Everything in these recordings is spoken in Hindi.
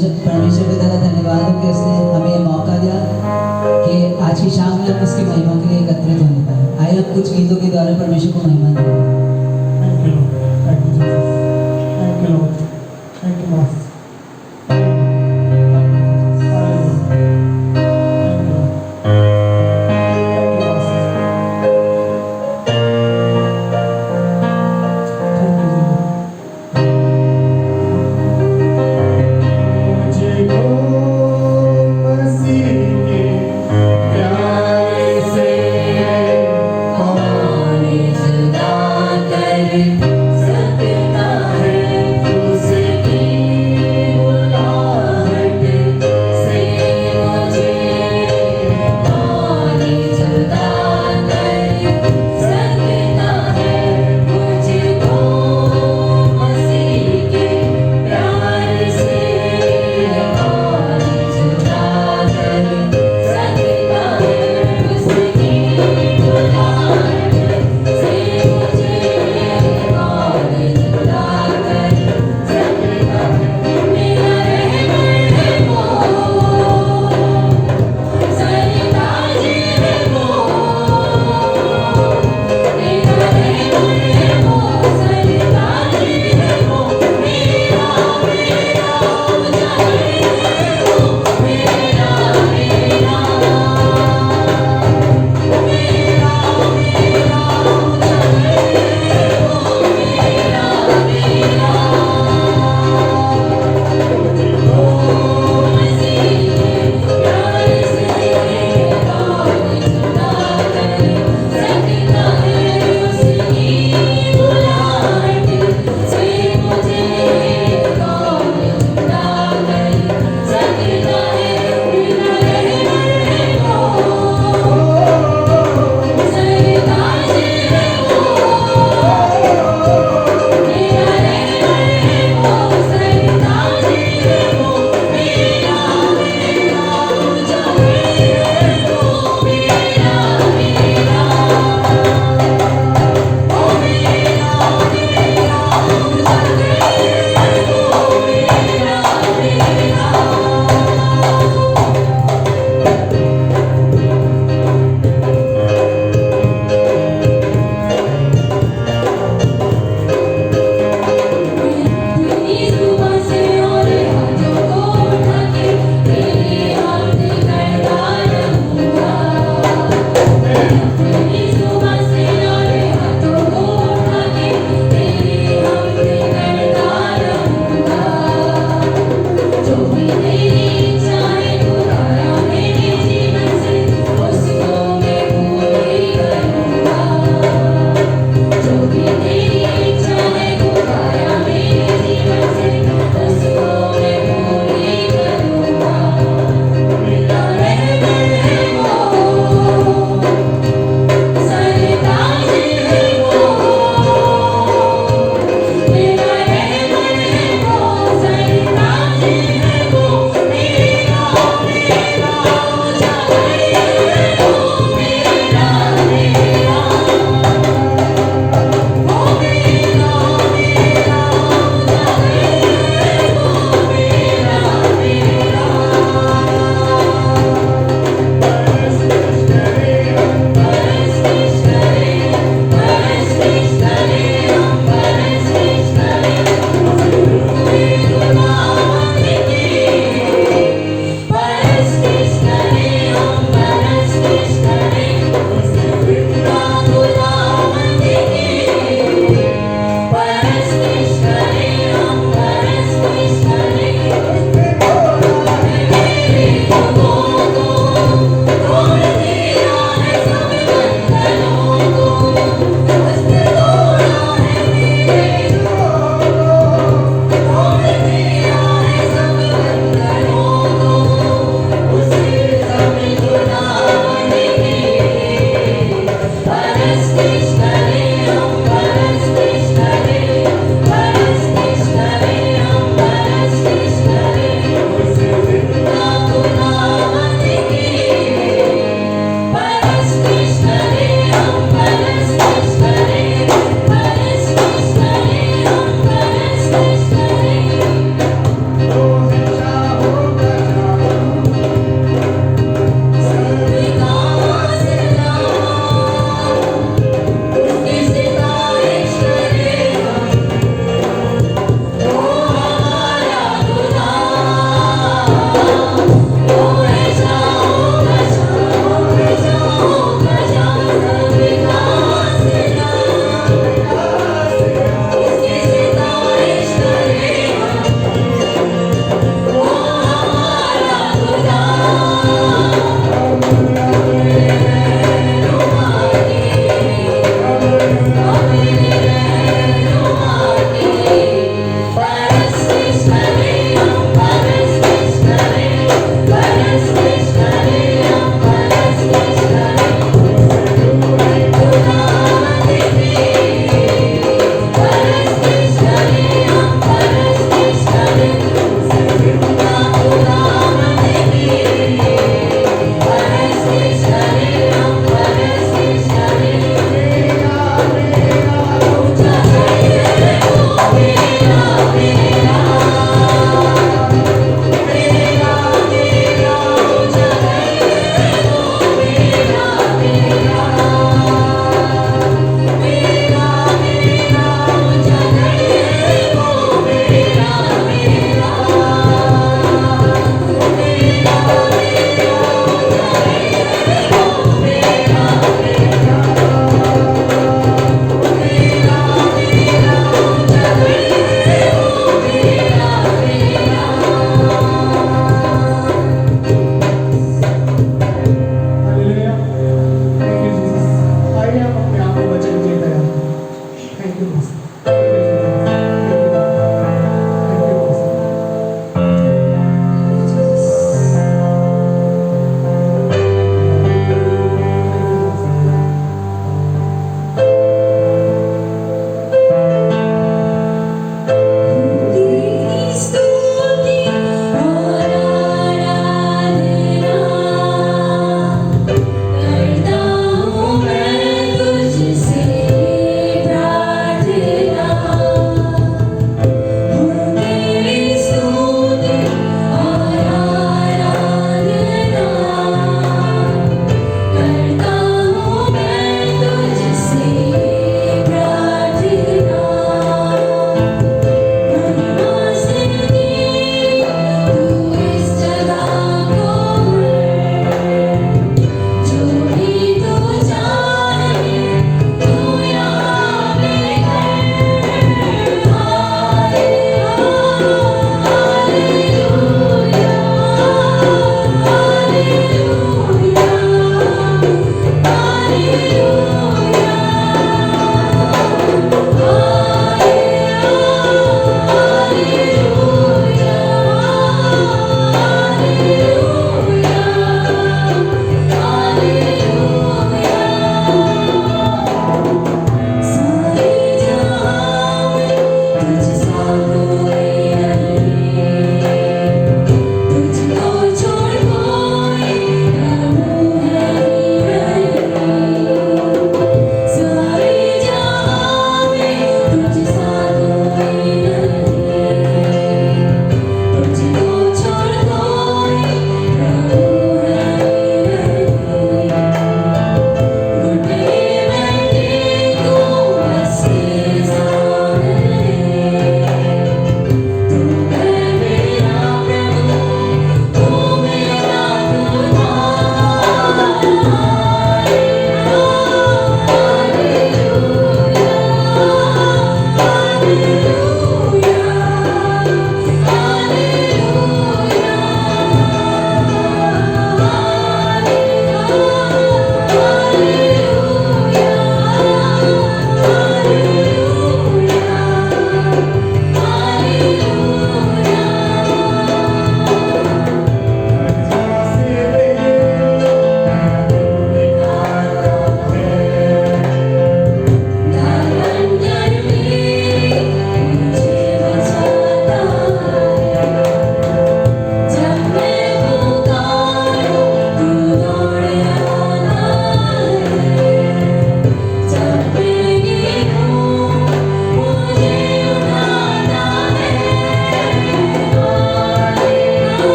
परमेश्वर पिता का धन्यवाद हो कि उसने हमें ये मौका दिया कि आज की शाम में हम उसकी महिमा के लिए एकत्रित होने पाए। आइए हम कुछ गीतों के द्वारा परमेश्वर को महिमा दें। Thank you, Lord. Thank you, Jesus. Thank you, Lord. Thank you, Master. Hallelujah. Thank you, Lord. Thank you, Master. Thank you, Jesus. मुझको मसीह के प्यार से कौन जुदा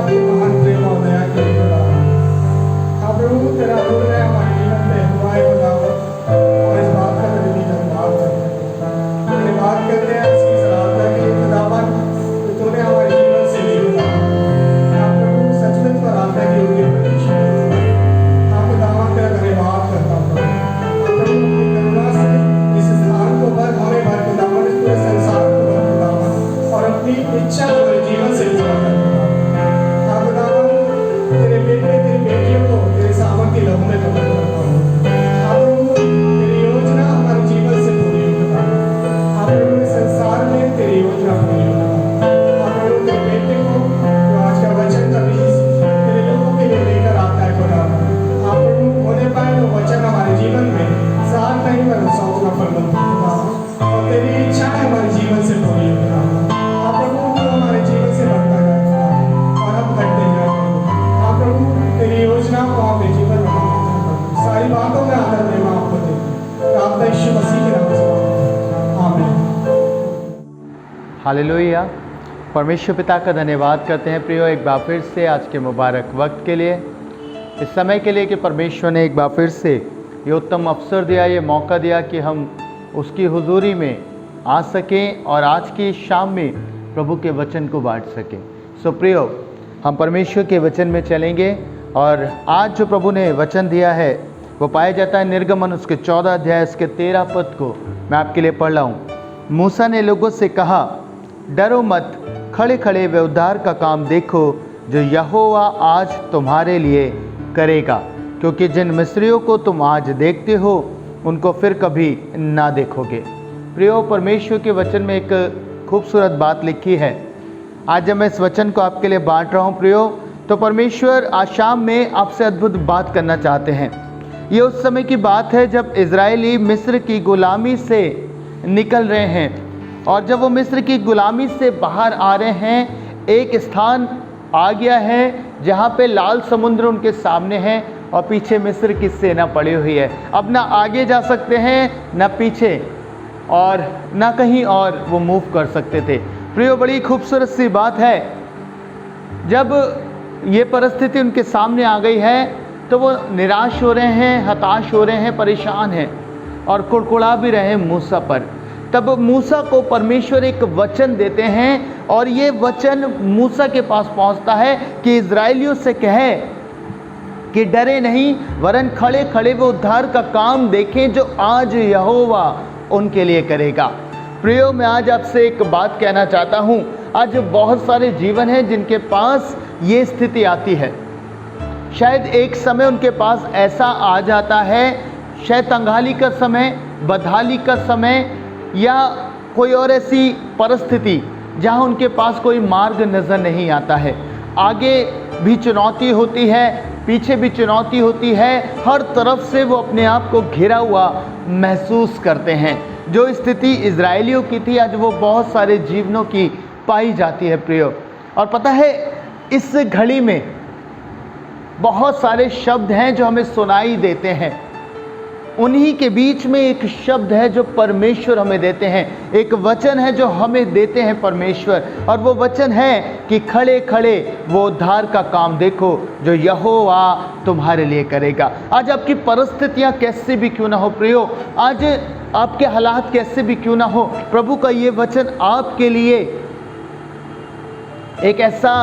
आपकी महान प्रेम और दया के लिए खुदावन। हाँ प्रभु, तेरा अनुग्रह हमारे जीवन पे हुआ है खुदावन, और इस बात का तेरे धन्यवाद करते हैं। तेरी बात करते हैं इसकी सराहना की खुदावन, कि तूने हमारे जीवन से ली खुदावन। हाँ प्रभु, सचमुच आराधना की योग्य प्रतीक्षा है। हाँ खुदावन, तेरा धन्यवाद करता हूँ प्रभु। हाँ प्रभु, अपनी करुणा से इस स्थान को भर, हमें भर खुदावन, इस पूरे संसार को भर खुदावन, और अपनी इच्छा हमारे जीवन से पूरा कर खुदावन। हाँ खुदावन, तेरे बेटे तेरी बेटियों को तेरे सामर्थ्य लहू में प्रकट करता हूँ। हाँ प्रभु, तेरी योजना हमारे जीवन से पूरी हो खुदावन। हाँ प्रभु, इस संसार में तेरी योजना पूरी हो खुदावन। हाँ प्रभु, तेरे बेटे को जो आज का वचन का बीज तेरे लोगों के लिए लेकर आता है खुदावन। हाँ प्रभु, होने पाए वो वचन हमारे जीवन में साथ नहीं पर 100 का फल बनता है खुदावन, और तेरी इच्छा हमारे जीवन से पूरी हो खुदावन। हाँ प्रभु, तू हमारे जीवन से बढ़ता जाए खुदावन, और हम घटते जाए प्रभु। हाँ प्रभु, तेरी योजना को हमारे जीवन में प्रभु, सारी बातों में आदर प्रेम आपको देते हैं। प्रार्थना यीशु मसीह के नाम से मांगते हैं, आमीन। हालेलुया। परमेश्वर पिता का धन्यवाद करते हैं प्रियो एक बार फिर से आज के मुबारक वक्त के लिए, इस समय के लिए कि परमेश्वर ने एक बार फिर से ये उत्तम अवसर दिया, ये मौका दिया कि हम उसकी हुजूरी में आ सकें और आज की शाम में प्रभु के वचन को बांट सकें। सो प्रियो, हम परमेश्वर के वचन में चलेंगे, और आज जो प्रभु ने वचन दिया है वो पाया जाता है निर्गमन उसके 14 अध्याय उसके 13 पद को मैं आपके लिए पढ़ रहा हूँ। मूसा ने लोगों से कहा, डरो मत, खड़े खड़े वे उद्धार का काम देखो जो यहोवा आज तुम्हारे लिए करेगा, क्योंकि जिन मिस्रियों को तुम आज देखते हो उनको फिर कभी ना देखोगे। प्रियो, परमेश्वर के वचन में एक खूबसूरत बात लिखी है। आज जब मैं इस वचन को आपके लिए बांट रहा हूँ प्रियो, तो परमेश्वर आज शाम में आपसे अद्भुत बात करना चाहते हैं। ये उस समय की बात है जब इजरायली मिस्र की गुलामी से निकल रहे हैं, और जब वो मिस्र की गुलामी से बाहर आ रहे हैं, एक स्थान आ गया है जहाँ पे लाल समुद्र उनके सामने है और पीछे मिस्र की सेना पड़ी हुई है। अब ना आगे जा सकते हैं ना पीछे, और ना कहीं और वो मूव कर सकते थे। प्रियो, बड़ी खूबसूरत सी बात है, जब ये परिस्थिति उनके सामने आ गई है तो वो निराश हो रहे हैं, हताश हो रहे हैं, परेशान हैं और कुड़कुड़ा भी रहे हैं मूसा पर। तब मूसा को परमेश्वर एक वचन देते हैं, और ये वचन मूसा के पास पहुंचता है कि इजराइलियों से कहे कि डरे नहीं, वरन खड़े खड़े वो उद्धार का काम देखें जो आज यहोवा उनके लिए करेगा। प्रियो, मैं आज आपसे एक बात कहना चाहता हूँ। आज बहुत सारे जीवन हैं जिनके पास ये स्थिति आती है। शायद एक समय उनके पास ऐसा आ जाता है, शायद तंगाली का समय, बदहाली का समय, या कोई और ऐसी परिस्थिति जहाँ उनके पास कोई मार्ग नज़र नहीं आता है। आगे भी चुनौती होती है, पीछे भी चुनौती होती है, हर तरफ से वो अपने आप को घिरा हुआ महसूस करते हैं। जो स्थिति इजरायलियों की थी आज वो बहुत सारे जीवनों की पाई जाती है प्रियो। और पता है, इस घड़ी में बहुत सारे शब्द हैं जो हमें सुनाई देते हैं, उन्हीं के बीच में एक शब्द है जो परमेश्वर हमें देते हैं, एक वचन है जो हमें देते हैं परमेश्वर, और वो वचन है कि खड़े खड़े वो उद्धार का काम देखो जो यहोवा तुम्हारे लिए करेगा। आज आपकी परिस्थितियां कैसे भी क्यों ना हो प्रियो, आज आपके हालात कैसे भी क्यों ना हो, प्रभु का ये वचन आपके लिए एक ऐसा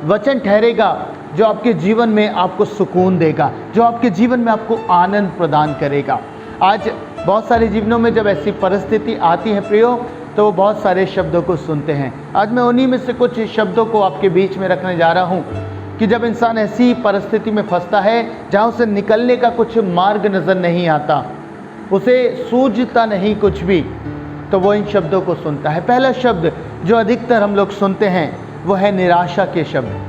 वचन ठहरेगा जो आपके जीवन में आपको सुकून देगा, जो आपके जीवन में आपको आनंद प्रदान करेगा। आज बहुत सारे जीवनों में जब ऐसी परिस्थिति आती है प्रियो, तो वो बहुत सारे शब्दों को सुनते हैं। आज मैं उन्हीं में से कुछ शब्दों को आपके बीच में रखने जा रहा हूँ कि जब इंसान ऐसी परिस्थिति में फंसता है जहाँ उसे निकलने का कुछ मार्ग नज़र नहीं आता, उसे सूझता नहीं कुछ भी, तो वो इन शब्दों को सुनता है। पहला शब्द जो अधिकतर हम लोग सुनते हैं वो है निराशा के शब्द।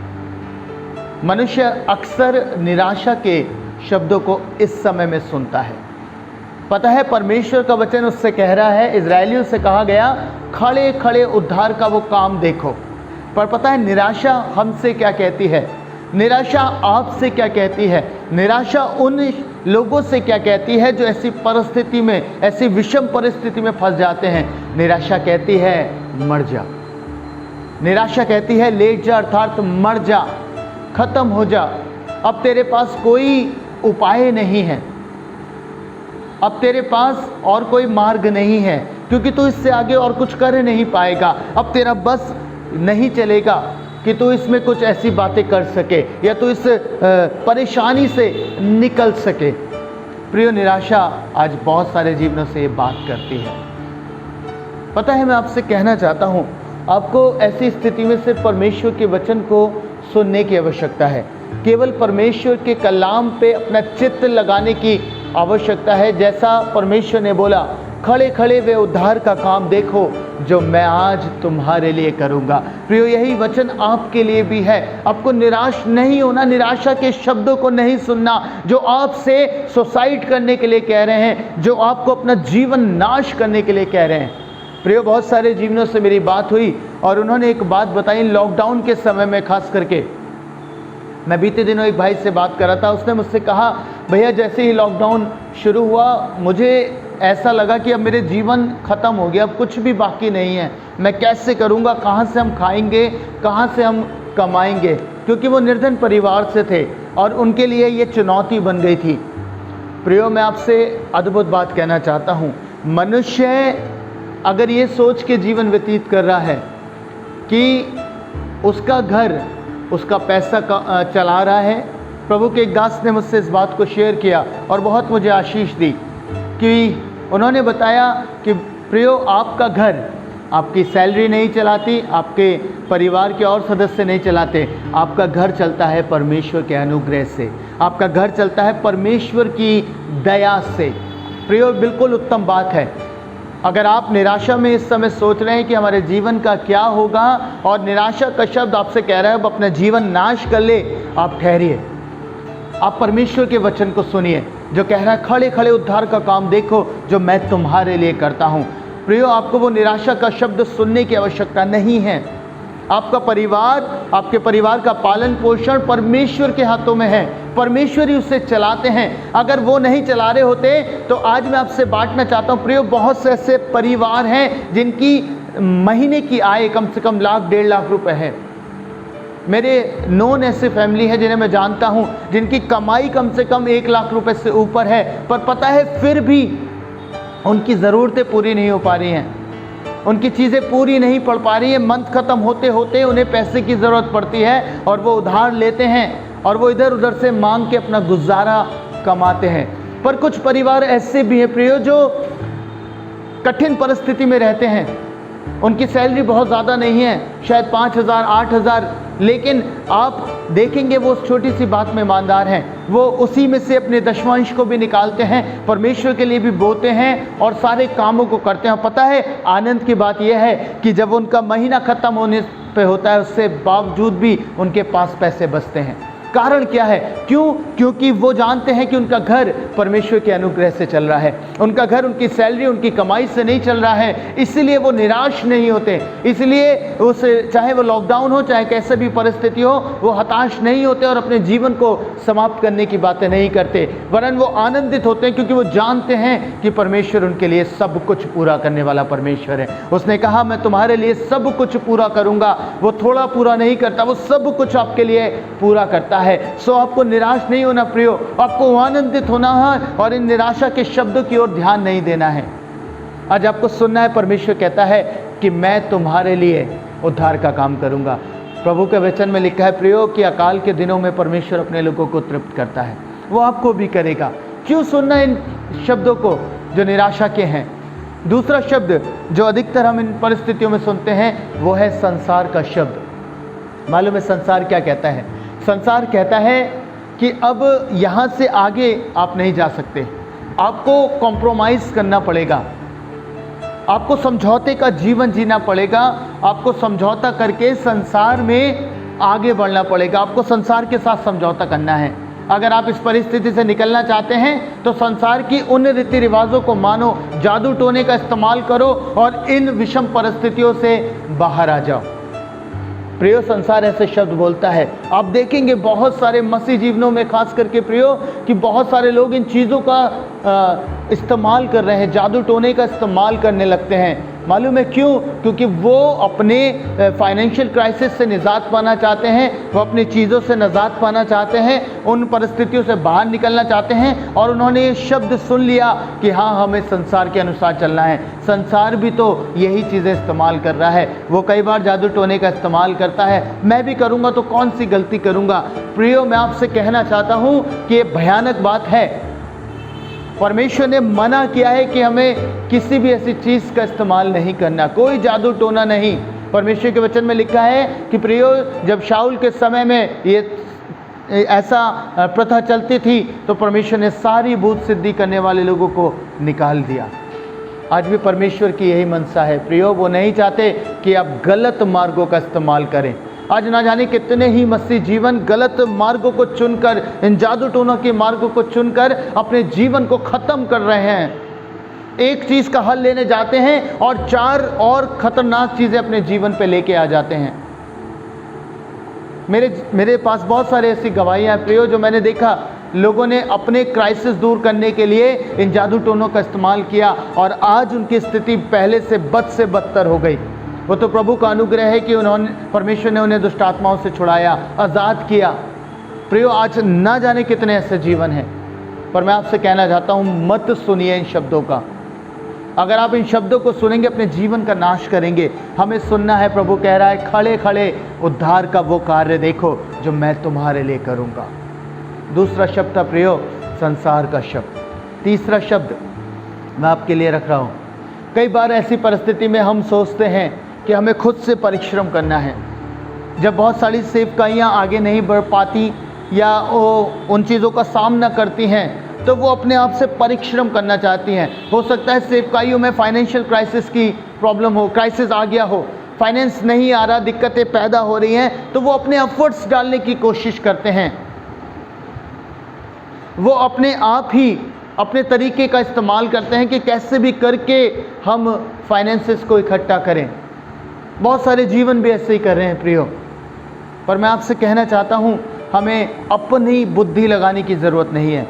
मनुष्य अक्सर निराशा के शब्दों को इस समय में सुनता है। पता है, परमेश्वर का वचन उससे कह रहा है, इजरायलियों से कहा गया खड़े खड़े उद्धार का वो काम देखो। पर पता है निराशा हमसे क्या कहती है, निराशा आपसे क्या कहती है, निराशा उन लोगों से क्या कहती है जो ऐसी परिस्थिति में, ऐसी विषम परिस्थिति में फंस जाते हैं। निराशा कहती है मर जा, निराशा कहती है लेट जा, अर्थात मर जा, खत्म हो जा, अब तेरे पास कोई उपाय नहीं है, अब तेरे पास और कोई मार्ग नहीं है, क्योंकि तू इससे आगे और कुछ कर नहीं पाएगा, अब तेरा बस नहीं चलेगा कि तू इसमें कुछ ऐसी बातें कर सके या तू इस परेशानी से निकल सके। प्रिय, निराशा आज बहुत सारे जीवनों से ये बात करती है। पता है, मैं आपसे कहना चाहता हूँ, आपको ऐसी स्थिति में सिर्फ परमेश्वर के वचन को सुनने की आवश्यकता है, केवल परमेश्वर के कलाम पे अपना चित्त लगाने की आवश्यकता है। जैसा परमेश्वर ने बोला, खड़े खड़े वे उद्धार का काम देखो जो मैं आज तुम्हारे लिए करूँगा। प्रियो, यही वचन आपके लिए भी है। आपको निराश नहीं होना, निराशा के शब्दों को नहीं सुनना जो आपसे सुसाइड करने के लिए कह रहे हैं, जो आपको अपना जीवन नाश करने के लिए कह रहे हैं। प्रियो, बहुत सारे जीवनों से मेरी बात हुई और उन्होंने एक बात बताई। लॉकडाउन के समय में खास करके मैं बीते दिनों एक भाई से बात कर रहा था, उसने मुझसे कहा, भैया जैसे ही लॉकडाउन शुरू हुआ मुझे ऐसा लगा कि अब मेरे जीवन ख़त्म हो गया, अब कुछ भी बाकी नहीं है, मैं कैसे करूँगा, कहाँ से हम खाएंगे, कहाँ से हम कमाएंगे, क्योंकि वो निर्धन परिवार से थे और उनके लिए ये चुनौती बन गई थी। प्रियो, मैं आपसे अद्भुत बात कहना चाहता हूँ। मनुष्य अगर ये सोच के जीवन व्यतीत कर रहा है कि उसका घर उसका पैसा चला रहा है, प्रभु के एक दास ने मुझसे इस बात को शेयर किया और बहुत मुझे आशीष दी कि उन्होंने बताया कि प्रियो, आपका घर आपकी सैलरी नहीं चलाती, आपके परिवार के और सदस्य नहीं चलाते, आपका घर चलता है परमेश्वर के अनुग्रह से, आपका घर चलता है परमेश्वर की दया से। प्रियो, बिल्कुल उत्तम बात है। अगर आप निराशा में इस समय सोच रहे हैं कि हमारे जीवन का क्या होगा और निराशा का शब्द आपसे कह रहा है अब अपना जीवन नाश कर ले, आप ठहरिए, आप परमेश्वर के वचन को सुनिए जो कह रहा है खड़े खड़े उद्धार का काम देखो जो मैं तुम्हारे लिए करता हूँ। प्रियो, आपको वो निराशा का शब्द सुनने की आवश्यकता नहीं है। आपका परिवार, आपके परिवार का पालन पोषण परमेश्वर के हाथों में है, परमेश्वर ही उसे चलाते हैं। अगर वो नहीं चला रहे होते तो आज मैं आपसे बांटना चाहता हूँ प्रियो, बहुत से ऐसे परिवार हैं जिनकी महीने की आय कम से कम लाख 1.5 लाख रुपए है। मेरे नोन ऐसे फैमिली है जिन्हें मैं जानता हूँ जिनकी कमाई कम से कम 1 लाख रुपए से ऊपर है, पर पता है फिर भी उनकी ज़रूरतें पूरी नहीं हो पा रही हैं, उनकी चीज़ें पूरी नहीं पड़ पा रही है। मंथ ख़त्म होते होते उन्हें पैसे की ज़रूरत पड़ती है और वो उधार लेते हैं और वो इधर उधर से मांग के अपना गुजारा कमाते हैं। पर कुछ परिवार ऐसे भी हैं प्रियो जो कठिन परिस्थिति में रहते हैं, उनकी सैलरी बहुत ज़्यादा नहीं है, शायद 5,000 8,000, लेकिन आप देखेंगे वो उस छोटी सी बात में ईमानदार हैं। वो उसी में से अपने दशमांश को भी निकालते हैं, परमेश्वर के लिए भी बोते हैं और सारे कामों को करते हैं। पता है, आनंद की बात यह है कि जब उनका महीना ख़त्म होने पे होता है उससे बावजूद भी उनके पास पैसे बचते हैं। कारण क्या है? क्यों? क्योंकि वो जानते हैं कि उनका घर परमेश्वर के अनुग्रह से चल रहा है, उनका घर उनकी सैलरी उनकी कमाई से नहीं चल रहा है, इसलिए वो निराश नहीं होते। इसलिए उस चाहे वो लॉकडाउन हो चाहे कैसे भी परिस्थिति हो, वो हताश नहीं होते और अपने जीवन को समाप्त करने की बातें नहीं करते, वरन वो आनंदित होते हैं क्योंकि वो जानते हैं कि परमेश्वर उनके लिए सब कुछ पूरा करने वाला परमेश्वर है। उसने कहा मैं तुम्हारे लिए सब कुछ पूरा करूँगा। वो थोड़ा पूरा नहीं करता, वो सब कुछ आपके लिए पूरा करता है। सो आपको निराश नहीं होना प्रियो, आपको आनंदित होना है और इन निराशा के शब्दों की ओर ध्यान नहीं देना है। आज आपको सुनना है, परमेश्वर कहता है कि मैं तुम्हारे लिए उद्धार का काम करूंगा। प्रभु के वचन में लिखा है प्रियो कि अकाल के दिनों में परमेश्वर अपने लोगों को तृप्त करता है, वो आपको भी करेगा। क्यों सुनना इन शब्दों को जो निराशा के हैं? दूसरा शब्द जो अधिकतर हम इन परिस्थितियों में सुनते हैं वो है संसार का शब्द। मालूम है संसार क्या कहता है? संसार कहता है कि अब यहाँ से आगे आप नहीं जा सकते, आपको कॉम्प्रोमाइज़ करना पड़ेगा, आपको समझौते का जीवन जीना पड़ेगा, आपको समझौता करके संसार में आगे बढ़ना पड़ेगा, आपको संसार के साथ समझौता करना है। अगर आप इस परिस्थिति से निकलना चाहते हैं तो संसार की उन रीति रिवाजों को मानो, जादू टोने का इस्तेमाल करो और इन विषम परिस्थितियों से बाहर आ जाओ। प्रियो, संसार ऐसे शब्द बोलता है। आप देखेंगे बहुत सारे मसीह जीवनों में खास करके प्रियो कि बहुत सारे लोग इन चीज़ों का इस्तेमाल कर रहे हैं, जादू टोने का इस्तेमाल करने लगते हैं। मालूम है क्यों? क्योंकि वो अपने फाइनेंशियल क्राइसिस से निजात पाना चाहते हैं, वो अपनी चीज़ों से निजात पाना चाहते हैं, उन परिस्थितियों से बाहर निकलना चाहते हैं। और उन्होंने ये शब्द सुन लिया कि हाँ, हमें संसार के अनुसार चलना है। संसार भी तो यही चीज़ें इस्तेमाल कर रहा है, वो कई बार जादू टोने का इस्तेमाल करता है, मैं भी करूँगा तो कौन सी गलती करूँगा। प्रियो, मैं आपसे कहना चाहता हूँ कि ये भयानक बात है। परमेश्वर ने मना किया है कि हमें किसी भी ऐसी चीज़ का इस्तेमाल नहीं करना, कोई जादू टोना नहीं। परमेश्वर के वचन में लिखा है कि प्रियो, जब शाऊल के समय में ये ऐसा प्रथा चलती थी तो परमेश्वर ने सारी भूत सिद्धि करने वाले लोगों को निकाल दिया। आज भी परमेश्वर की यही मनसा है प्रियो, वो नहीं चाहते कि आप गलत मार्गों का इस्तेमाल करें। आज ना जाने कितने ही मसीह जीवन गलत मार्गों को चुनकर, इन जादू टोनों के मार्गों को चुनकर अपने जीवन को ख़त्म कर रहे हैं। एक चीज़ का हल लेने जाते हैं और 4 और ख़तरनाक चीज़ें अपने जीवन पे लेके आ जाते हैं। मेरे पास बहुत सारे ऐसी गवाहियाँ हैं प्रियो, जो मैंने देखा लोगों ने अपने क्राइसिस दूर करने के लिए इन जादू टोनों का इस्तेमाल किया और आज उनकी स्थिति पहले से बदतर हो गई। वो तो प्रभु का अनुग्रह है कि परमेश्वर ने उन्हें दुष्ट आत्माओं से छुड़ाया, आज़ाद किया। प्रियो, आज ना जाने कितने ऐसे जीवन हैं, पर मैं आपसे कहना चाहता हूँ, मत सुनिए इन शब्दों का। अगर आप इन शब्दों को सुनेंगे अपने जीवन का नाश करेंगे। हमें सुनना है, प्रभु कह रहा है, खड़े खड़े उद्धार का वो कार्य देखो जो मैं तुम्हारे लिए करूँगा। दूसरा शब्द था प्रियो, संसार का शब्द। तीसरा शब्द मैं आपके लिए रख रहा हूँ। कई बार ऐसी परिस्थिति में हम सोचते हैं कि हमें खुद से परिश्रम करना है। जब बहुत सारी सेवकाइयाँ आगे नहीं बढ़ पाती या वो उन चीज़ों का सामना करती हैं तो वो अपने आप से परिश्रम करना चाहती हैं। हो सकता है सेवकाइयों में फाइनेंशियल क्राइसिस की प्रॉब्लम हो, क्राइसिस आ गया हो, फाइनेंस नहीं आ रहा, दिक्कतें पैदा हो रही हैं, तो वो अपने एफर्ट्स डालने की कोशिश करते हैं। वो अपने आप ही अपने तरीके का इस्तेमाल करते हैं कि कैसे भी करके हम फाइनेंसेस को इकट्ठा करें। बहुत सारे जीवन भी ऐसे ही कर रहे हैं प्रियो। पर मैं आपसे कहना चाहता हूँ, हमें अपनी बुद्धि लगाने की ज़रूरत नहीं है,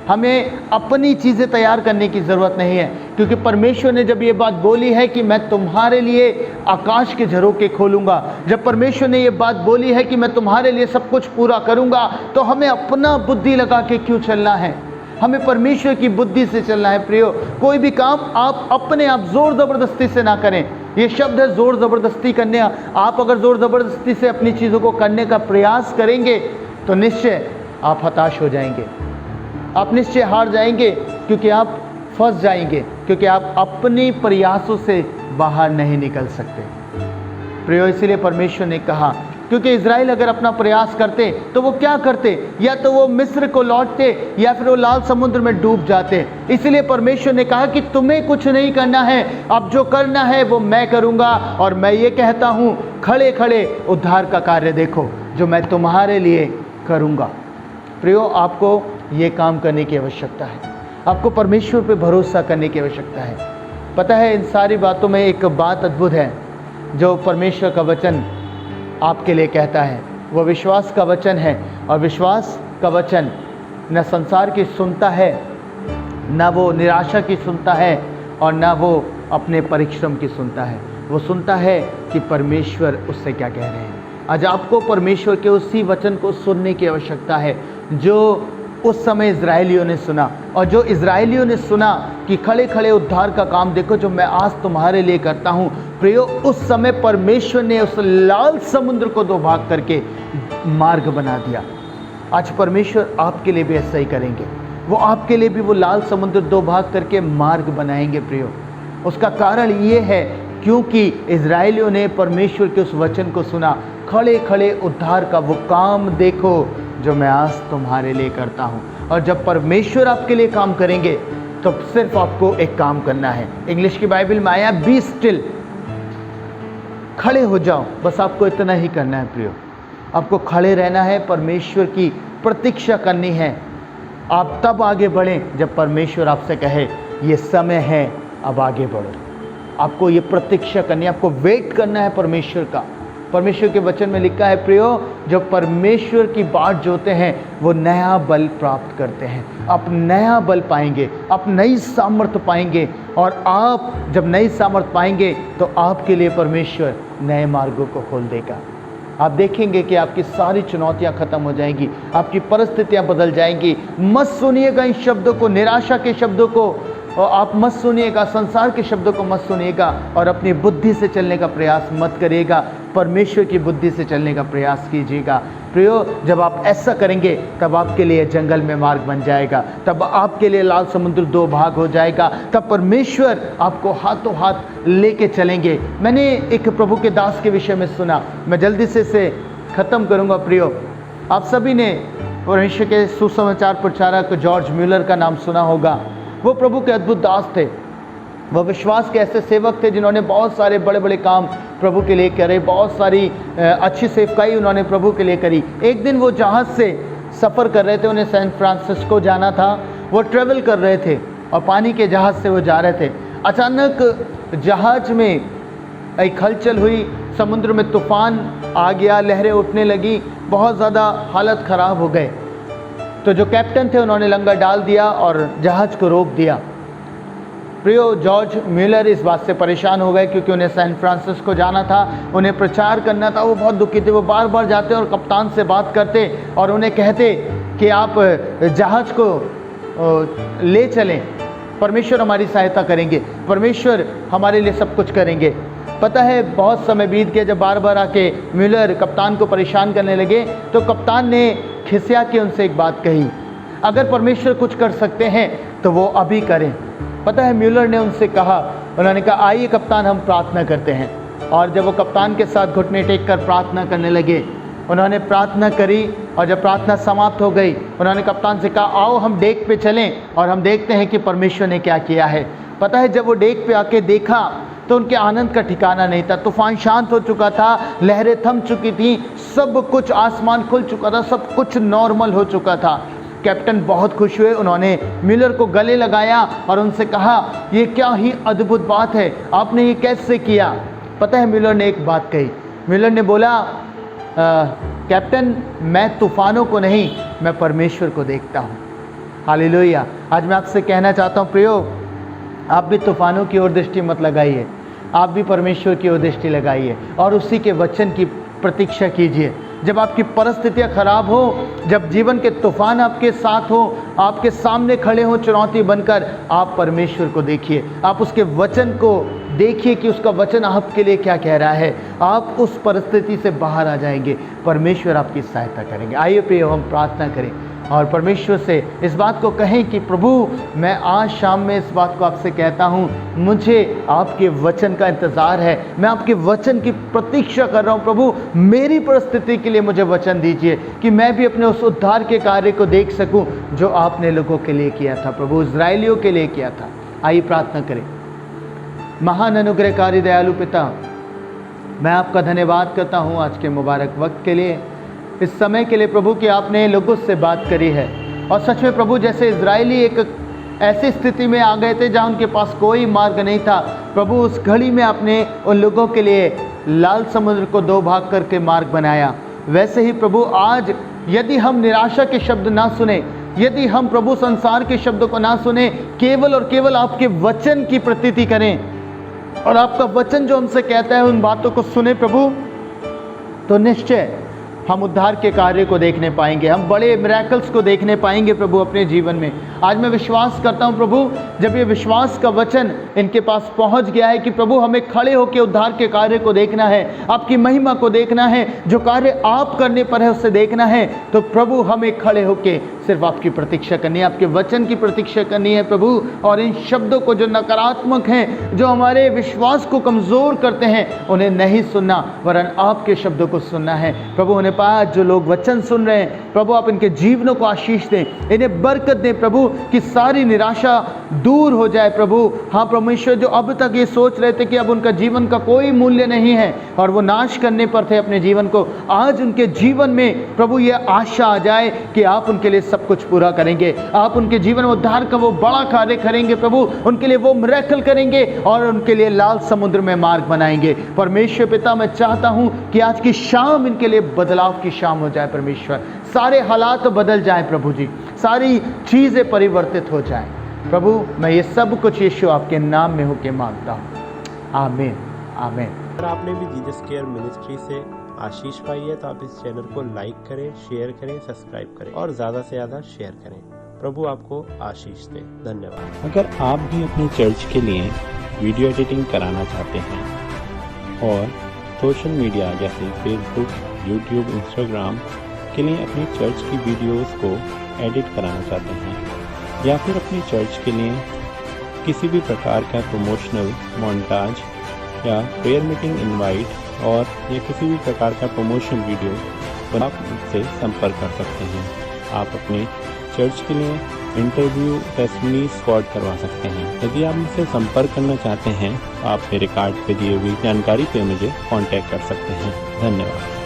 हमें अपनी चीज़ें तैयार करने की ज़रूरत नहीं है। क्योंकि परमेश्वर ने जब ये बात बोली है कि मैं तुम्हारे लिए आकाश के झरोखे खोलूँगा, जब परमेश्वर ने ये बात बोली है कि मैं तुम्हारे लिए सब कुछ पूरा करूँगा, तो हमें अपना बुद्धि लगा के क्यों चलना है? हमें परमेश्वर की बुद्धि से चलना है प्रियो। कोई भी काम आप अपने आप ज़ोर ज़बरदस्ती से ना करें। ये शब्द है ज़ोर ज़बरदस्ती करने। आप अगर ज़ोर ज़बरदस्ती से अपनी चीज़ों को करने का प्रयास करेंगे तो निश्चय आप हताश हो जाएंगे, आप निश्चय हार जाएंगे, क्योंकि आप फंस जाएंगे, क्योंकि आप अपने प्रयासों से बाहर नहीं निकल सकते प्रियो। इसीलिए परमेश्वर ने कहा, क्योंकि इज़राइल अगर अपना प्रयास करते तो वो क्या करते? या तो वो मिस्र को लौटते या फिर वो लाल समुद्र में डूब जाते। इसलिए परमेश्वर ने कहा कि तुम्हें कुछ नहीं करना है, अब जो करना है वो मैं करूँगा। और मैं ये कहता हूँ, खड़े खड़े उद्धार का कार्य देखो जो मैं तुम्हारे लिए करूँगा। प्रियो, आपको ये काम करने की आवश्यकता है, आपको परमेश्वर पे भरोसा करने की आवश्यकता है। पता है, इन सारी बातों में एक बात अद्भुत है जो परमेश्वर का वचन आपके लिए कहता है, वो विश्वास का वचन है। और विश्वास का वचन न संसार की सुनता है, न वो निराशा की सुनता है, और न वो अपने परिश्रम की सुनता है। वो सुनता है कि परमेश्वर उससे क्या कह रहे हैं। आज आपको परमेश्वर के उसी वचन को सुनने की आवश्यकता है जो उस समय इज़राइलियों ने सुना। और जो इज़राइलियों ने सुना कि खड़े खड़े उद्धार का काम देखो जो मैं आज तुम्हारे लिए करता हूँ। प्रियो, उस समय परमेश्वर ने उस लाल समुद्र को 2 भाग करके मार्ग बना दिया। आज परमेश्वर आपके लिए भी ऐसा ही करेंगे। वो आपके लिए भी वो लाल समुद्र 2 भाग करके मार्ग बनाएंगे प्रियो। उसका कारण ये है क्योंकि इज़राइलियों ने परमेश्वर के उस वचन को सुना। खड़े खड़े उद्धार का वो काम देखो जो मैं आज तुम्हारे लिए करता हूँ। और जब परमेश्वर आपके लिए काम करेंगे तो सिर्फ आपको एक काम करना है। इंग्लिश की बाइबल में आया, बी स्टिल, खड़े हो जाओ। बस आपको इतना ही करना है प्रियो। आपको खड़े रहना है, परमेश्वर की प्रतीक्षा करनी है। आप तब आगे बढ़ें जब परमेश्वर आपसे कहे ये समय है, अब आगे बढ़ो। आपको ये प्रतीक्षा करनी है, आपको वेट करना है परमेश्वर का। परमेश्वर के वचन में लिखा है प्रियो, जो परमेश्वर की बाट जोते हैं वो नया बल प्राप्त करते हैं। आप नया बल पाएंगे, आप नई सामर्थ्य पाएंगे, और आप जब नई सामर्थ्य पाएंगे तो आपके लिए परमेश्वर नए मार्गों को खोल देगा। आप देखेंगे कि आपकी सारी चुनौतियां खत्म हो जाएंगी, आपकी परिस्थितियां बदल जाएंगी। मत सुनिएगा इन शब्दों को, निराशा के शब्दों को, और आप मत सुनिएगा, संसार के शब्दों को मत सुनिएगा, और अपनी बुद्धि से चलने का प्रयास मत करिएगा, परमेश्वर की बुद्धि से चलने का प्रयास कीजिएगा। प्रियो, जब आप ऐसा करेंगे तब आपके लिए जंगल में मार्ग बन जाएगा, तब आपके लिए लाल समुद्र दो भाग हो जाएगा, तब परमेश्वर आपको हाथों हाथ लेके चलेंगे। मैंने एक प्रभु के दास के विषय में सुना, मैं जल्दी से इसे ख़त्म करूँगा। प्रियो, आप सभी ने परमेश्वर के सुसमाचार प्रचारक जॉर्ज म्यूलर का नाम सुना होगा। वो प्रभु के अद्भुत दास थे, वह विश्वास के ऐसे सेवक थे जिन्होंने बहुत सारे बड़े बड़े काम प्रभु के लिए करे, बहुत सारी अच्छी सेवकाई उन्होंने प्रभु के लिए करी। एक दिन वो जहाज़ से सफ़र कर रहे थे, उन्हें सैन फ्रांसिस्को जाना था, वो ट्रेवल कर रहे थे और पानी के जहाज़ से वो जा रहे थे। अचानक जहाज़ में एक हलचल हुई, समुद्र में तूफ़ान आ गया, लहरें उठने लगी, बहुत ज़्यादा हालत ख़राब हो गए। तो जो कैप्टन थे उन्होंने लंगर डाल दिया और जहाज़ को रोक दिया। प्रियो, जॉर्ज म्यूलर इस बात से परेशान हो गए क्योंकि उन्हें सैन फ्रांसिस्को जाना था, उन्हें प्रचार करना था। वो बहुत दुखी थे, वो बार बार जाते और कप्तान से बात करते और उन्हें कहते कि आप जहाज़ को ले चलें, परमेश्वर हमारी सहायता करेंगे, परमेश्वर हमारे लिए सब कुछ करेंगे। पता है, बहुत समय बीत गया, जब बार बार आके म्यूलर कप्तान को परेशान करने लगे तो कप्तान ने खिसिया के उनसे एक बात कही, अगर परमेश्वर कुछ कर सकते हैं तो वो अभी करें। पता है, म्यूलर ने उनसे कहा, उन्होंने कहा आइए कप्तान हम प्रार्थना करते हैं। और जब वो कप्तान के साथ घुटने टेक कर प्रार्थना करने लगे, उन्होंने प्रार्थना करी और जब प्रार्थना समाप्त हो गई, उन्होंने कप्तान से कहा आओ हम डेक पे चलें और हम देखते हैं कि परमेश्वर ने क्या किया है। पता है, जब वो डेक पे आके देखा तो उनके आनंद का ठिकाना नहीं था। तूफान शांत हो चुका था, लहरें थम चुकी थी, सब कुछ, आसमान खुल चुका था, सब कुछ नॉर्मल हो चुका था। कैप्टन बहुत खुश हुए, उन्होंने म्यूलर को गले लगाया और उनसे कहा ये क्या ही अद्भुत बात है, आपने ये कैसे किया। पता है, म्यूलर ने एक बात कही, म्यूलर ने बोला कैप्टन, मैं तूफानों को नहीं, मैं परमेश्वर को देखता हूँ। हालेलुया। आज मैं आपसे कहना चाहता हूँ प्रियो, आप भी तूफानों की ओर दृष्टि मत लगाइए, आप भी परमेश्वर की ओर दृष्टि लगाइए और उसी के वचन की प्रतीक्षा कीजिए। जब आपकी परिस्थितियाँ खराब हो, जब जीवन के तूफान आपके साथ हो, आपके सामने खड़े हों चुनौती बनकर, आप परमेश्वर को देखिए, आप उसके वचन को देखिए कि उसका वचन आपके लिए क्या कह रहा है। आप उस परिस्थिति से बाहर आ जाएंगे, परमेश्वर आपकी सहायता करेंगे। आइए प्रियो, हम प्रार्थना करें और परमेश्वर से इस बात को कहें कि प्रभु, मैं आज शाम में इस बात को आपसे कहता हूँ, मुझे आपके वचन का इंतज़ार है, मैं आपके वचन की प्रतीक्षा कर रहा हूँ। प्रभु, मेरी परिस्थिति के लिए मुझे वचन दीजिए कि मैं भी अपने उस उद्धार के कार्य को देख सकूँ जो आपने लोगों के लिए किया था, प्रभु इज़राइलियों के लिए किया था। आइए प्रार्थना करें। महान अनुग्रहकारी दयालु पिता, मैं आपका धन्यवाद करता हूँ आज के मुबारक वक्त के लिए, इस समय के लिए प्रभु कि आपने लोगों से बात करी है। और सच में प्रभु, जैसे इजरायली एक ऐसी स्थिति में आ गए थे जहाँ उनके पास कोई मार्ग नहीं था, प्रभु उस घड़ी में आपने उन लोगों के लिए लाल समुद्र को दो भाग करके मार्ग बनाया। वैसे ही प्रभु, आज यदि हम निराशा के शब्द ना सुने, यदि हम प्रभु संसार के शब्दों को ना सुने, केवल और केवल आपके वचन की प्रतीति करें और आपका वचन जो हमसे कहता है उन बातों को सुने प्रभु, तो निश्चय हम उद्धार के कार्य को देखने पाएंगे, हम बड़े मिरेकल्स को देखने पाएंगे प्रभु अपने जीवन में। आज मैं विश्वास करता हूं प्रभु, जब ये विश्वास का वचन इनके पास पहुंच गया है कि प्रभु हमें खड़े होकर उद्धार के कार्य को देखना है, आपकी महिमा को देखना है, जो कार्य आप करने पर है उससे देखना है, तो प्रभु हमें खड़े होकर सिर्फ आपकी प्रतीक्षा करनी है, आपके वचन की प्रतीक्षा करनी है प्रभु। और इन शब्दों को जो नकारात्मक हैं, जो हमारे विश्वास को कमज़ोर करते हैं, उन्हें नहीं सुनना, वरन आपके शब्दों को सुनना है प्रभु। उन्हें आज जो लोग वचन सुन रहे हैं प्रभु, आप इनके जीवनों को आशीष दें, इन्हें बरकत दें प्रभु, कि सारी निराशा दूर हो जाए प्रभु। हाँ परमेश्वर, जो अब तक ये सोच रहे थे कि अब उनका जीवन का कोई मूल्य नहीं है और वो नाश करने पर थे अपने जीवन को, आज उनके जीवन में प्रभु ये आशा आ जाए कि आप उनके लिए सब कुछ पूरा करेंगे, आप उनके जीवन में उद्धार का वो बड़ा कार्य करेंगे प्रभु, उनके लिए वो मिरेकल करेंगे और उनके लिए लाल समुद्र में मार्ग बनाएंगे। परमेश्वर पिता, मैं चाहता हूँ कि आज की शाम इनके लिए बदलाव की शाम हो जाए परमेश्वर, सारे हालात बदल जाएं प्रभु जी, सारी चीज़ें परिवर्तित हो जाएं प्रभु। मैं ये सब कुछ यीशु आपके नाम में होके मांगता हूँ, आमीन आमीन। अगर आपने भी जीसस केयर मिनिस्ट्री से आशीष पाई है तो आप इस चैनल को लाइक करें, शेयर करें, सब्सक्राइब करें और ज़्यादा से ज़्यादा शेयर करें। प्रभु आपको आशीष दे। धन्यवाद। अगर आप भी अपने चर्च के लिए वीडियो एडिटिंग कराना चाहते हैं और सोशल मीडिया जैसे फेसबुक, यूट्यूब, इंस्टाग्राम के लिए अपनी चर्च की वीडियोस को एडिट कराना चाहते हैं या फिर अपनी चर्च के लिए किसी भी प्रकार का प्रमोशनल मोन्टाज या प्रेयर मीटिंग इनवाइट और या किसी भी प्रकार का प्रमोशन वीडियो आप मुझसे संपर्क कर सकते हैं। आप अपने चर्च के लिए इंटरव्यू टेस्टिमनी रिकॉर्ड करवा सकते हैं। यदि आप मुझसे संपर्क करना चाहते हैं तो आप मेरे कार्ड पे दिए हुई जानकारी पे मुझे कांटेक्ट कर सकते हैं। धन्यवाद।